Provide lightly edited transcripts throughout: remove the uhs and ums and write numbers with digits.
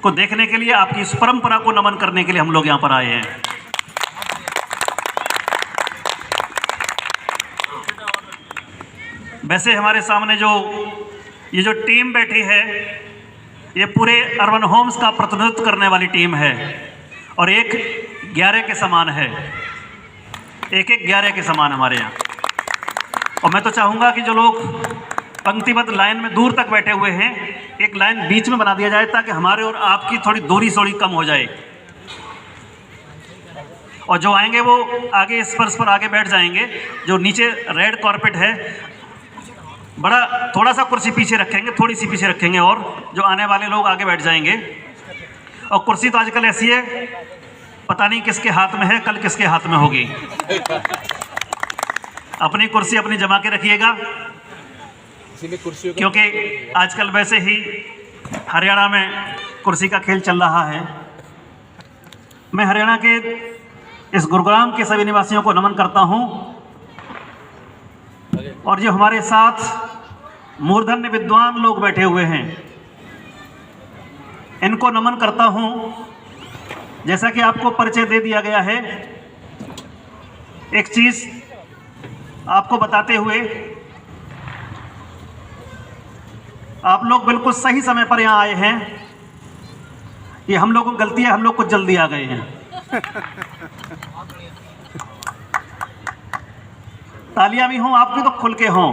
को देखने के लिए, आपकी इस परंपरा को नमन करने के लिए हम लोग यहाँ पर आए हैं। वैसे हमारे सामने ये जो टीम बैठी है, ये पूरे अर्बन होम्स का प्रतिनिधित्व करने वाली टीम है और एक 11 के समान है, एक 11 के समान हमारे यहाँ। और मैं तो चाहूँगा कि जो लोग पंक्तिबद्ध लाइन में दूर तक बैठे हुए हैं, एक लाइन बीच में बना दिया जाए ताकि हमारे और आपकी थोड़ी दूरी कम हो जाए, और जो आएंगे वो आगे इस फर्श पर आगे बैठ जाएंगे। जो नीचे रेड कारपेट है, बड़ा थोड़ा सा कुर्सी पीछे रखेंगे, थोड़ी सी पीछे रखेंगे, और जो आने वाले लोग आगे बैठ जाएंगे। और कुर्सी तो आजकल ऐसी है, पता नहीं किसके हाथ में है, कल किसके हाथ में होगी। अपनी कुर्सी अपनी जमा के रखिएगा, क्योंकि आजकल वैसे ही हरियाणा में कुर्सी का खेल चल रहा है। मैं हरियाणा के इस गुरुग्राम के सभी निवासियों को नमन करता हूं, और जो हमारे साथ मूर्धन्य विद्वान लोग बैठे हुए हैं, इनको नमन करता हूं। जैसा कि आपको परिचय दे दिया गया है, एक चीज आपको बताते हुए, आप लोग बिल्कुल सही समय पर यहाँ आए हैं। ये हम लोगों की गलती है, हम लोग कुछ जल्दी आ गए हैं। तालियां भी हों आपकी तो खुल के हों,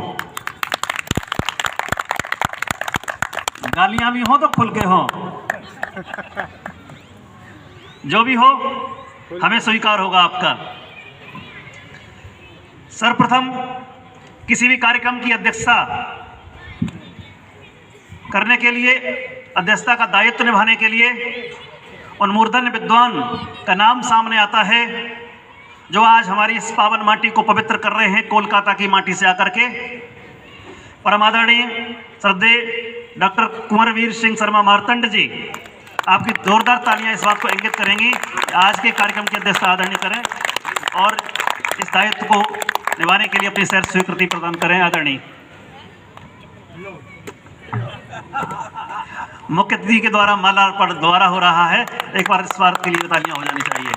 गालियां भी हों तो खुल के हों, जो भी हो हमें स्वीकार होगा आपका। सर्वप्रथम किसी भी कार्यक्रम की अध्यक्षता करने के लिए, अध्यक्षता का दायित्व निभाने के लिए उन मूर्धन्य विद्वान का नाम सामने आता है, जो आज हमारी इस पावन माटी को पवित्र कर रहे हैं, कोलकाता की माटी से आकर के। परमादरणीय श्रद्धेय डॉक्टर कुंवरवीर सिंह शर्मा मार्तंड जी, आपकी जोरदार तालियां इस बात को इंगित करेंगी कि आज के कार्यक्रम की अध्यक्षता आदरणीय करें और इस दायित्व को निभाने के लिए अपनी सर स्वीकृति प्रदान करें। आदरणीय मुख्य अतिथि के द्वारा माल्यार्पण द्वारा हो रहा है। एक बार इस बात के लिए तालियां हो जानी चाहिए।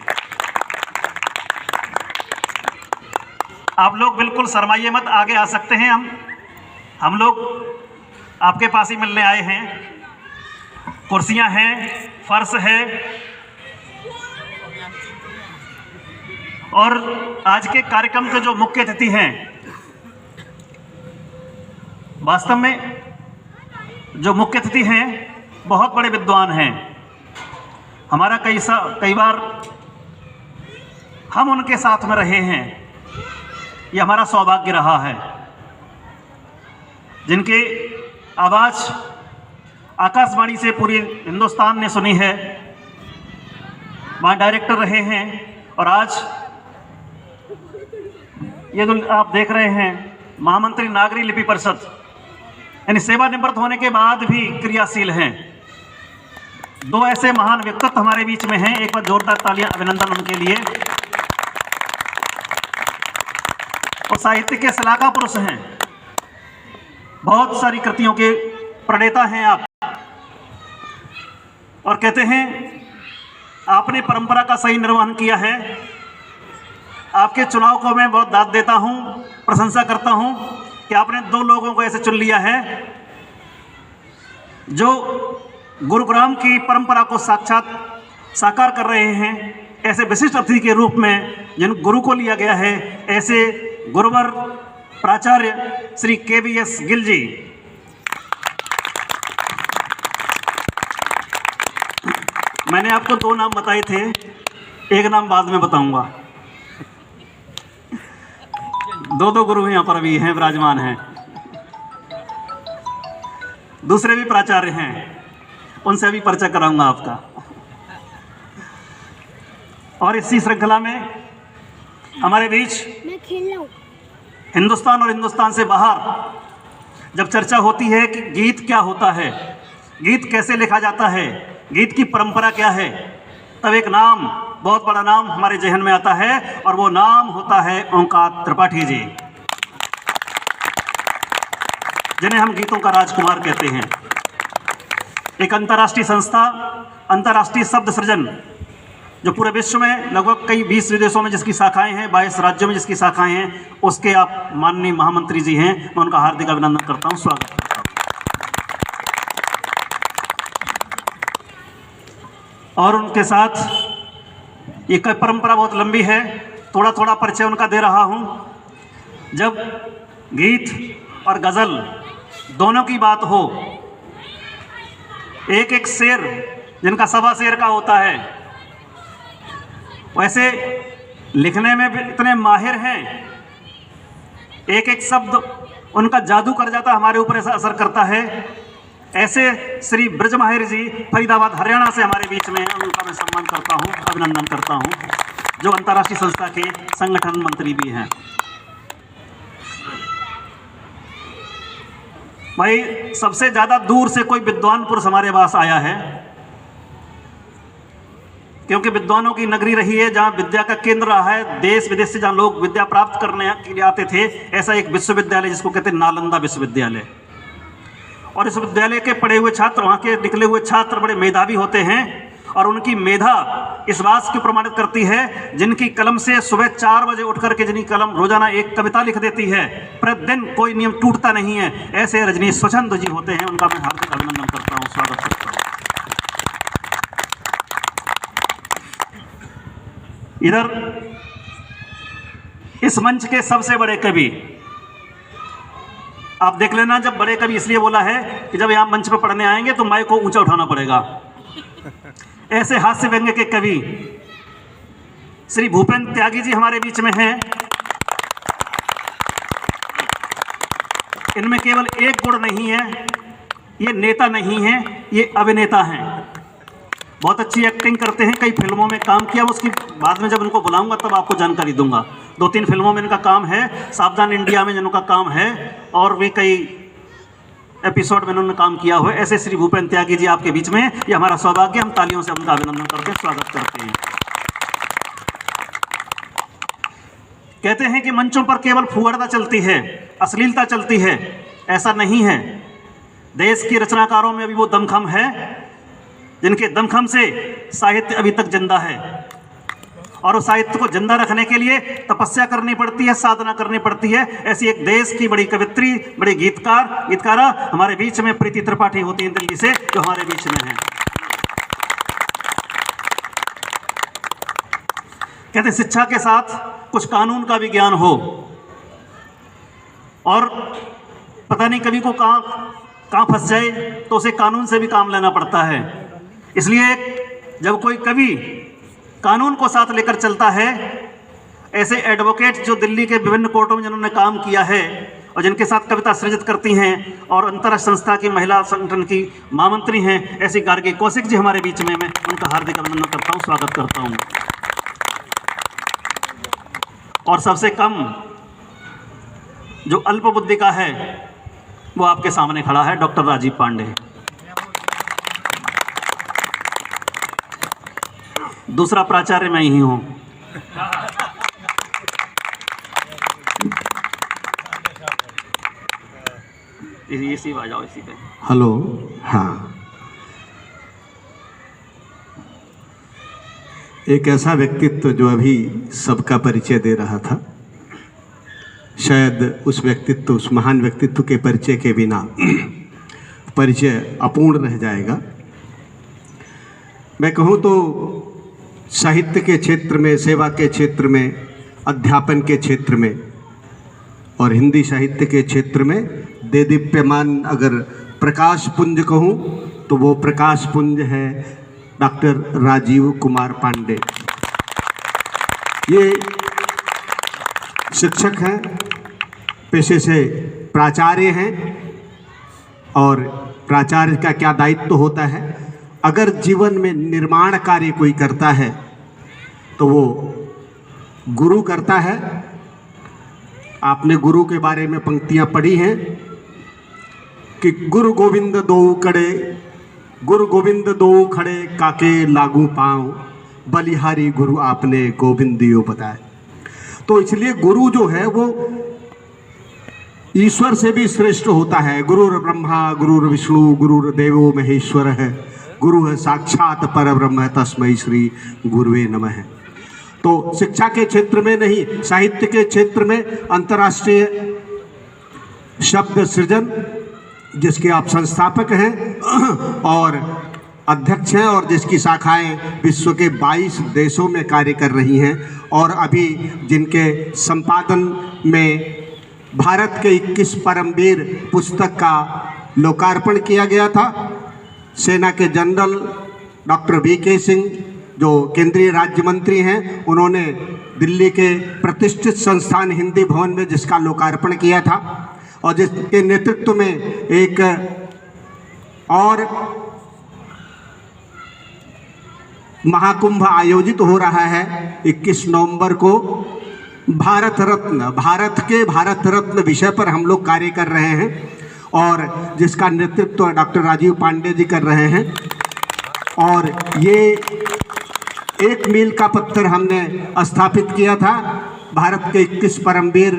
आप लोग बिल्कुल शर्माइए मत, आगे आ सकते हैं। हम लोग आपके पास ही मिलने आए हैं। कुर्सियां हैं, फर्श है, और आज के कार्यक्रम के जो मुख्य अतिथि हैं, वास्तव में जो मुख्य अतिथि हैं बहुत बड़े विद्वान हैं। हमारा कई बार हम उनके साथ में रहे हैं, ये हमारा सौभाग्य रहा है। जिनके आवाज़ आकाशवाणी से पूरे हिंदुस्तान ने सुनी है, वहाँ डायरेक्टर रहे हैं, और आज ये जो आप देख रहे हैं, महामंत्री नागरी लिपि परिषद, यानी सेवानिवृत्त होने के बाद भी क्रियाशील हैं। दो ऐसे महान व्यक्तित्व हमारे बीच में हैं। एक बार जोरदार तालियां, अभिनंदन उनके लिए। और साहित्य के सलाहकार पुरुष हैं, बहुत सारी कृतियों के प्रणेता हैं आप। और कहते हैं आपने परंपरा का सही निर्वहन किया है। आपके चुनाव को मैं बहुत दाद देता हूं, प्रशंसा करता हूं कि आपने दो लोगों को ऐसे चुन लिया है जो गुरुग्राम की परंपरा को साक्षात साकार कर रहे हैं। ऐसे विशिष्ट अतिथि के रूप में जिन गुरु को लिया गया है, ऐसे गुरुवर प्राचार्य श्री KVS गिल जी। मैंने आपको दो नाम बताए थे, एक नाम बाद में बताऊंगा। दो गुरु यहाँ पर भी हैं, विराजमान हैं। दूसरे भी प्राचार्य हैं, उनसे भी परिचय कराऊंगा आपका। और इसी श्रृंखला में हमारे बीच हिंदुस्तान और हिंदुस्तान से बाहर जब चर्चा होती है कि गीत क्या होता है, गीत कैसे लिखा जाता है, गीत की परंपरा क्या है, तब एक नाम, बहुत बड़ा नाम हमारे जहन में आता है, और वो नाम होता है ओंकार त्रिपाठी जी, जिन्हें हम गीतों का राजकुमार कहते हैं। एक अंतर्राष्ट्रीय संस्था अंतर्राष्ट्रीय शब्द सृजन जो पूरे विश्व में लगभग कई 20 विदेशों में जिसकी शाखाएं हैं, 22 राज्यों में जिसकी शाखाएं हैं, उसके आप माननीय महामंत्री जी हैं, मैं उनका हार्दिक अभिनंदन करता हूं, स्वागत करता हूं। और उनके साथ एक परंपरा बहुत लंबी है, थोड़ा थोड़ा परिचय उनका दे रहा हूं। जब गीत और गज़ल दोनों की बात हो, एक एक शेर जिनका सवा शेर का होता है, वैसे लिखने में भी इतने माहिर हैं, एक एक शब्द उनका जादू कर जाता, हमारे ऊपर ऐसा असर करता है। ऐसे श्री ब्रज माहिर जी फरीदाबाद हरियाणा से हमारे बीच में हैं, उनका मैं सम्मान करता हूं, अभिनंदन करता हूं, जो अंतर्राष्ट्रीय संस्था के संगठन मंत्री भी हैं। भाई सबसे ज्यादा दूर से कोई विद्वान पुरुष हमारे पास आया है, क्योंकि विद्वानों की नगरी रही है, जहां विद्या का केंद्र रहा है। देश विदेश से जहां लोग विद्या प्राप्त करने के लिए आते थे, ऐसा एक विश्वविद्यालय जिसको कहते हैं नालंदा विश्वविद्यालय। और इस विद्यालय के पढ़े हुए छात्र, वहां के निकले हुए छात्र बड़े मेधावी होते हैं, और उनकी मेधा इस बात को प्रमाणित करती है, जिनकी कलम से सुबह 4 बजे उठ करके जिनकी कलम रोजाना एक कविता लिख देती है, प्रतिदिन कोई नियम टूटता नहीं है, ऐसे रजनीश स्वच्छंद जी होते हैं, उनका मैं हार्दिक अभिनंदन करता हूं, स्वागत करता हूं। इधर इस मंच के सबसे बड़े कवि, आप देख लेना, जब बड़े कवि इसलिए बोला है कि जब यहां मंच पर पढ़ने आएंगे तो माइक को ऊंचा उठाना पड़ेगा। ऐसे हास्य व्यंग्य के कवि श्री भूपेंद्र त्यागी जी हमारे बीच में हैं। इनमें केवल एक गुण नहीं है, ये नेता नहीं है, ये अभिनेता हैं। बहुत अच्छी एक्टिंग करते हैं, कई फिल्मों में काम किया, उसकी बाद में जब इनको बुलाऊंगा तब आपको जानकारी दूंगा। 2-3 फिल्मों में इनका काम है, सावधान इंडिया में जिनका काम है, और भी कई एपिसोड में इन्होंने काम किया हुआ है। ऐसे श्री भूपेंद्र त्यागी जी आपके बीच में, ये हमारा सौभाग्य, हम तालियों से उनका अभिनंदन करते हैं, स्वागत करते हैं। कहते हैं कि मंचों पर केवल फुहरता चलती है, अश्लीलता चलती है, ऐसा नहीं है। देश के रचनाकारों में अभी वो दमखम है, जिनके दमखम से साहित्य अभी तक जिंदा है, और उस साहित्य को जिंदा रखने के लिए तपस्या करनी पड़ती है, साधना करनी पड़ती है। ऐसी एक देश की बड़ी कवित्री, बड़ी गीतकारा हमारे बीच में प्रीति त्रिपाठी होती है दिल्ली से, जो हमारे बीच में है। कहते शिक्षा के साथ कुछ कानून का भी ज्ञान हो, और पता नहीं कभी को कहाँ फंस जाए तो उसे कानून से भी काम लेना पड़ता है। इसलिए जब कोई कवि कानून को साथ लेकर चलता है, ऐसे एडवोकेट जो दिल्ली के विभिन्न कोर्टों में जिन्होंने काम किया है और जिनके साथ कविता सृजित करती हैं, और अंतर्राष्ट्रीय संस्था की महिला संगठन की महामंत्री हैं, ऐसी गार्गी कौशिक जी हमारे बीच में, मैं उनका हार्दिक अभिनंदन करता हूं, स्वागत करता हूं। और सबसे कम जो अल्प बुद्धि का है, वो आपके सामने खड़ा है, डॉक्टर राजीव पांडे। दूसरा प्राचार्य मैं ही हूं। इसी आ जाओ, इसी पे। हेलो, हाँ, एक ऐसा व्यक्तित्व जो अभी सबका परिचय दे रहा था, शायद उस व्यक्तित्व, उस महान व्यक्तित्व के परिचय के बिना परिचय अपूर्ण रह जाएगा। मैं कहूँ तो साहित्य के क्षेत्र में, सेवा के क्षेत्र में, अध्यापन के क्षेत्र में और हिंदी साहित्य के क्षेत्र में देदीप्यमान अगर प्रकाश पुंज कहूँ तो वो प्रकाश पुंज है डॉक्टर राजीव कुमार पांडे। ये शिक्षक हैं, पेशे से प्राचार्य हैं, और प्राचार्य का क्या दायित्व होता है, अगर जीवन में निर्माण कार्य कोई करता है तो वो गुरु करता है। आपने गुरु के बारे में पंक्तियां पढ़ी हैं कि गुरु गोविंद दो खड़े काके लागू पाँव, बलिहारी गुरु आपने गोविंदियो बताए। तो इसलिए गुरु जो है वो ईश्वर से भी श्रेष्ठ होता है। गुरुर्ब्रह्मा गुरुर्विष्णु गुरुर्देवो महेश्वर है, गुरु है साक्षात परब्रह्म तस्मै श्री गुरुवे नमः। तो शिक्षा के क्षेत्र में नहीं, साहित्य के क्षेत्र में अंतर्राष्ट्रीय शब्द सृजन, जिसके आप संस्थापक हैं और अध्यक्ष हैं, और जिसकी शाखाएं विश्व के 22 देशों में कार्य कर रही हैं, और अभी जिनके संपादन में भारत के 21 परमवीर पुस्तक का लोकार्पण किया गया था। सेना के जनरल डॉक्टर वीके सिंह, जो केंद्रीय राज्य मंत्री हैं, उन्होंने दिल्ली के प्रतिष्ठित संस्थान हिंदी भवन में जिसका लोकार्पण किया था, और जिसके नेतृत्व में एक और महाकुंभ आयोजित हो रहा है 21 नवंबर को। भारत रत्न विषय पर हम लोग कार्य कर रहे हैं, और जिसका नेतृत्व डॉक्टर राजीव पांडे जी कर रहे हैं। और ये एक मील का पत्थर हमने स्थापित किया था, भारत के 21 परमवीर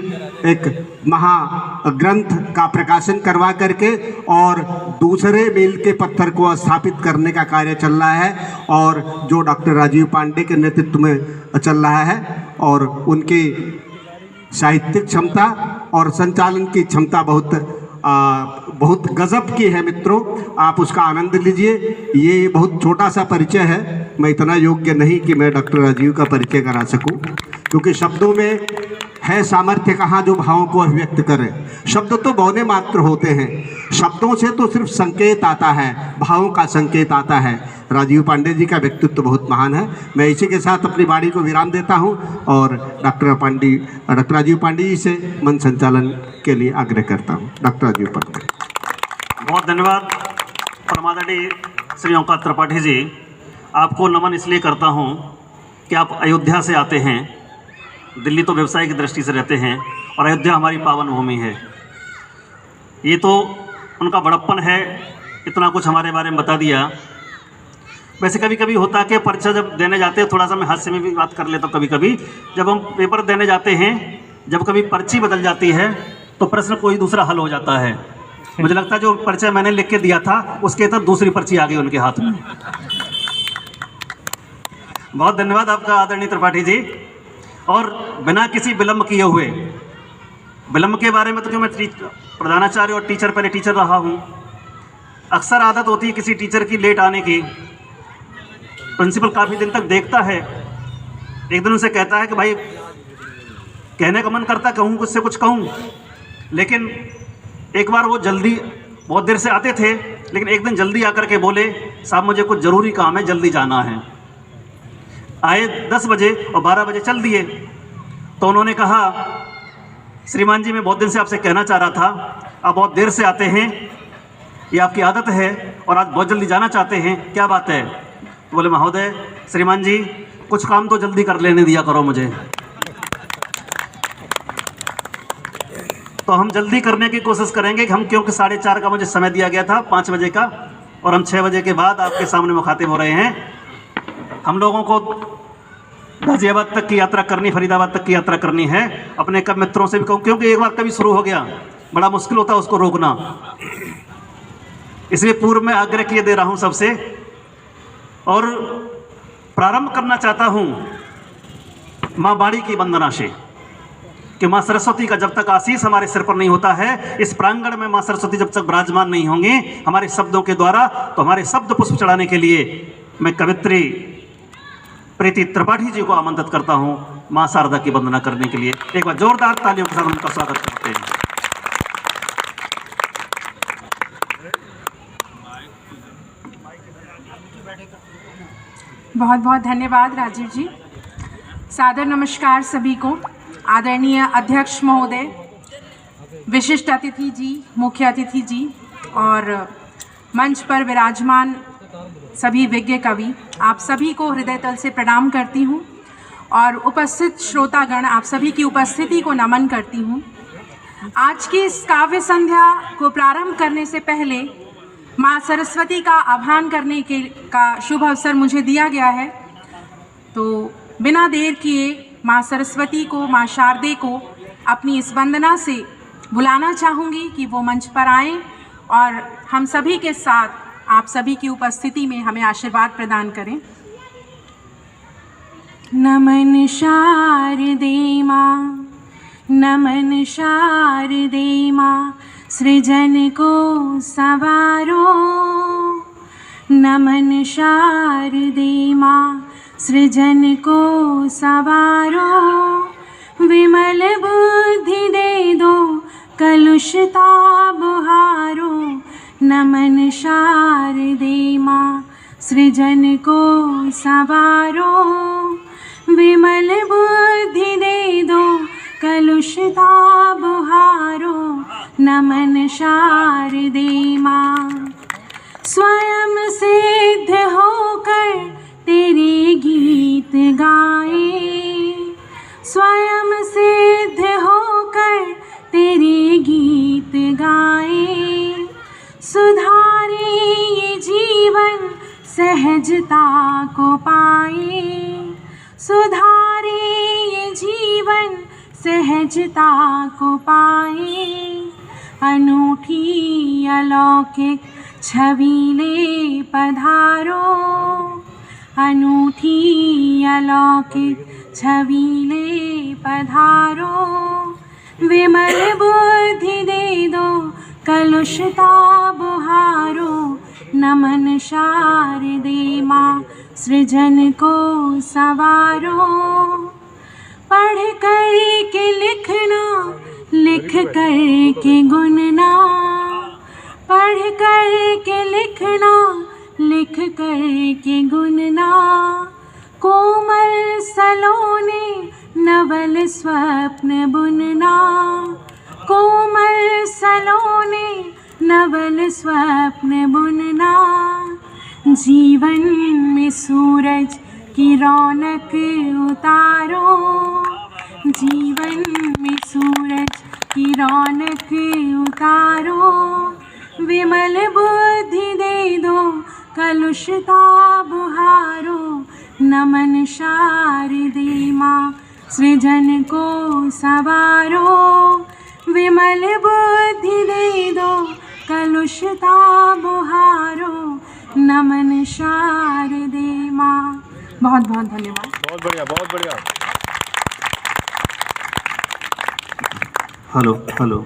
एक महाग्रंथ का प्रकाशन करवा करके, और दूसरे मील के पत्थर को स्थापित करने का कार्य चल रहा है, और जो डॉक्टर राजीव पांडे के नेतृत्व में चल रहा है, और उनकी साहित्यिक क्षमता और संचालन की क्षमता बहुत गजब की है मित्रों। आप उसका आनंद लीजिए। ये बहुत छोटा सा परिचय है, मैं इतना योग्य नहीं कि मैं डॉक्टर राजीव का परिचय करा सकूं, क्योंकि शब्दों में है सामर्थ्य कहाँ जो भावों को अभिव्यक्त करे। शब्द तो बौने मात्र होते हैं, शब्दों से तो सिर्फ संकेत आता है, भावों का संकेत आता है। राजीव पांडे जी का व्यक्तित्व बहुत महान है। मैं इसी के साथ अपनी वाणी को विराम देता हूं, और डॉक्टर राजीव पांडे जी से मन संचालन के लिए आग्रह करता हूं। डॉक्टर राजीव पांडे। बहुत धन्यवाद परमादरणीय श्री ओंकार त्रिपाठी जी। आपको नमन इसलिए करता हूं कि आप अयोध्या से आते हैं, दिल्ली तो व्यवसाय की दृष्टि से रहते हैं, और अयोध्या हमारी पावन भूमि है। ये तो उनका बड़प्पन है, इतना कुछ हमारे बारे में बता दिया। वैसे कभी कभी होता है कि परीक्षा जब देने जाते हैं, थोड़ा सा मैं हास्य में भी बात कर लेता हूँ। कभी कभी जब हम पेपर देने जाते हैं, जब कभी पर्ची बदल जाती है तो प्रश्न कोई दूसरा हल हो जाता है। मुझे लगता है जो परिचय मैंने लिख के दिया था उसके तहत दूसरी पर्ची आ गई उनके हाथ में। बहुत धन्यवाद आपका आदरणीय त्रिपाठी जी। और बिना किसी विलंब किए हुए, विलंब के बारे में तो क्यों, मैं प्रधानाचार्य और टीचर पहले टीचर रहा हूँ, अक्सर आदत होती है किसी टीचर की लेट आने की। प्रिंसिपल काफ़ी दिन तक देखता है, एक दिन उनसे कहता है कि भाई कहने का मन करता कहूँ कुछ से कुछ कहूँ, लेकिन एक बार वो जल्दी बहुत देर से आते थे, लेकिन एक दिन जल्दी आकर के बोले साहब मुझे कुछ ज़रूरी काम है, जल्दी जाना है। आए 10 बजे और 12 बजे चल दिए। तो उन्होंने कहा श्रीमान जी मैं बहुत दिन से आपसे कहना चाह रहा था, आप बहुत देर से आते हैं, ये आपकी आदत है, और आज बहुत जल्दी जाना चाहते हैं, क्या बात है? तो बोले महोदय श्रीमान जी कुछ काम तो जल्दी कर लेने दिया करो मुझे। तो हम जल्दी करने की कोशिश करेंगे कि हम, क्योंकि 4:30 का मुझे समय दिया गया था, 5 बजे का, और हम 6 बजे के बाद आपके सामने मुखातिब हो रहे हैं। हम लोगों को गाजियाबाद तक की यात्रा करनी, फरीदाबाद तक की यात्रा करनी है। अपने कब मित्रों से भी कहूँ, क्योंकि एक बार कभी शुरू हो गया बड़ा मुश्किल होता है उसको रोकना, इसलिए पूर्व में आग्रह किए दे रहा हूँ सबसे। और प्रारंभ करना चाहता हूँ माँ बाड़ी की वंदना से, कि माँ सरस्वती का जब तक आशीष हमारे सिर पर नहीं होता है, इस प्रांगण में माँ सरस्वती जब तक विराजमान नहीं होंगी हमारे शब्दों के द्वारा, तो हमारे शब्द पुष्प चढ़ाने के लिए मैं कवित्री प्रीति त्रिपाठी जी को आमंत्रित करता हूं मां शारदा की वंदना करने के लिए। एक बार जोरदार तालियों के साथ उनका स्वागत करते हैं। बहुत बहुत धन्यवाद राजीव जी। सादर नमस्कार सभी को। आदरणीय अध्यक्ष महोदय, विशिष्ट अतिथि जी, मुख्य अतिथि जी, और मंच पर विराजमान सभी विज्ञ कवि, आप सभी को हृदय तल से प्रणाम करती हूँ, और उपस्थित श्रोतागण आप सभी की उपस्थिति को नमन करती हूँ। आज की इस काव्य संध्या को प्रारंभ करने से पहले माँ सरस्वती का आह्वान करने का शुभ अवसर मुझे दिया गया है, तो बिना देर किए माँ सरस्वती को, माँ शारदे को अपनी इस वंदना से बुलाना चाहूँगी कि वो मंच पर आएँ और हम सभी के साथ आप सभी की उपस्थिति में हमें आशीर्वाद प्रदान करें। नमन शारदे माँ, नमन शारदे माँ, सृजन को संवारो। नमन शारदे माँ, सृजन को संवारो। विमल बुद्धि दे दो, कलुषता बुहारो। नमन शारदे माँ, सृजन को संवारो। विमल बुद्धि दे दो, कलुषता बुहारो। नमन शारदे माँ, स्वयं सिद्ध होकर तेरे गीत गाए। स्वयं सिद्ध होकर तेरे गीत गाए। सुधारे ये जीवन सहजता को पाए। सुधारे ये जीवन सहजता को पाए। अनूठी अलौकिक छवि ले पधारो। अनूठी अलौकिक छवि ले पधारो। विमल बुद्धि दे दो, कलुषता बुहारो। नमन शारदे माँ, सृजन को संवारो। पढ़ कर के लिखना, लिख कर के गुनना। पढ़ कर के लिखना, लिख कर के गुनना। कोमल सलोने नवल स्वप्न बुनना। कोमल सलोने नवल स्वप्न बुनना। जीवन में सूरज की रौनक उतारो। जीवन में सूरज की रौनक उतारो। विमल बुद्धि दे दो, कलुषता बुहारो। नमन शारदे माँ, सृजन को संवारो। विमल बुद्धि दे दो, कलुषता बुहारो। नमन शारदे माँ। बहुत बहुत धन्यवाद। बहुत बढ़िया, बहुत बढ़िया। Hello hello.